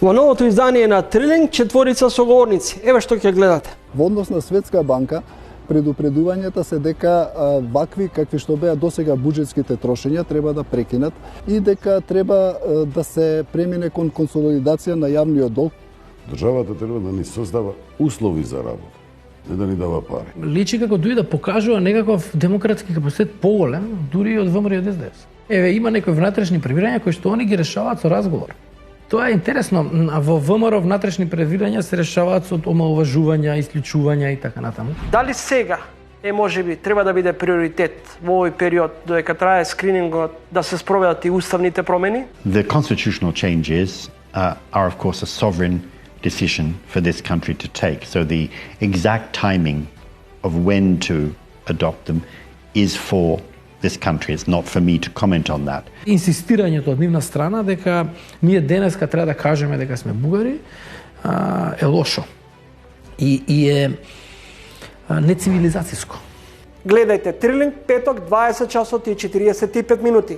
Во новото издание на Трилинг, четворица соговорници. Еве што ќе гледате. Во однос на Светска банка, предупредувањата се дека вакви какви што беа досега буџетските трошења треба да прекинат и дека треба да се премине кон консолидација на јавниот долг. Државата треба да ни создава услови за работа, не да ни дава пари. Личи како дури да покажува некаков демократски капацитет поголем, дури од ВМРО и од СДС. Еве има некои внатрешни превирања кои што они ги решаваат со разговор. Тоа е интересно, во ВМРО внатрешни превирања се решаваат со омаловажувања, исклучувања и така натаму. Дали сега можеби треба да биде приоритет во овој период додека трае скринингот да се спроведат и уставните промени? The constitutional changes are of course a sovereign decision for this country to take. So the exact timing of when to adopt them is for this country. It's not for me to comment on that. Инсистирањето од нивна страна дека ние денеска треба да кажеме дека сме бугари е лошо и е нецивилизацијско. Гледајте Трилинг петок 20 часот и 45 минути.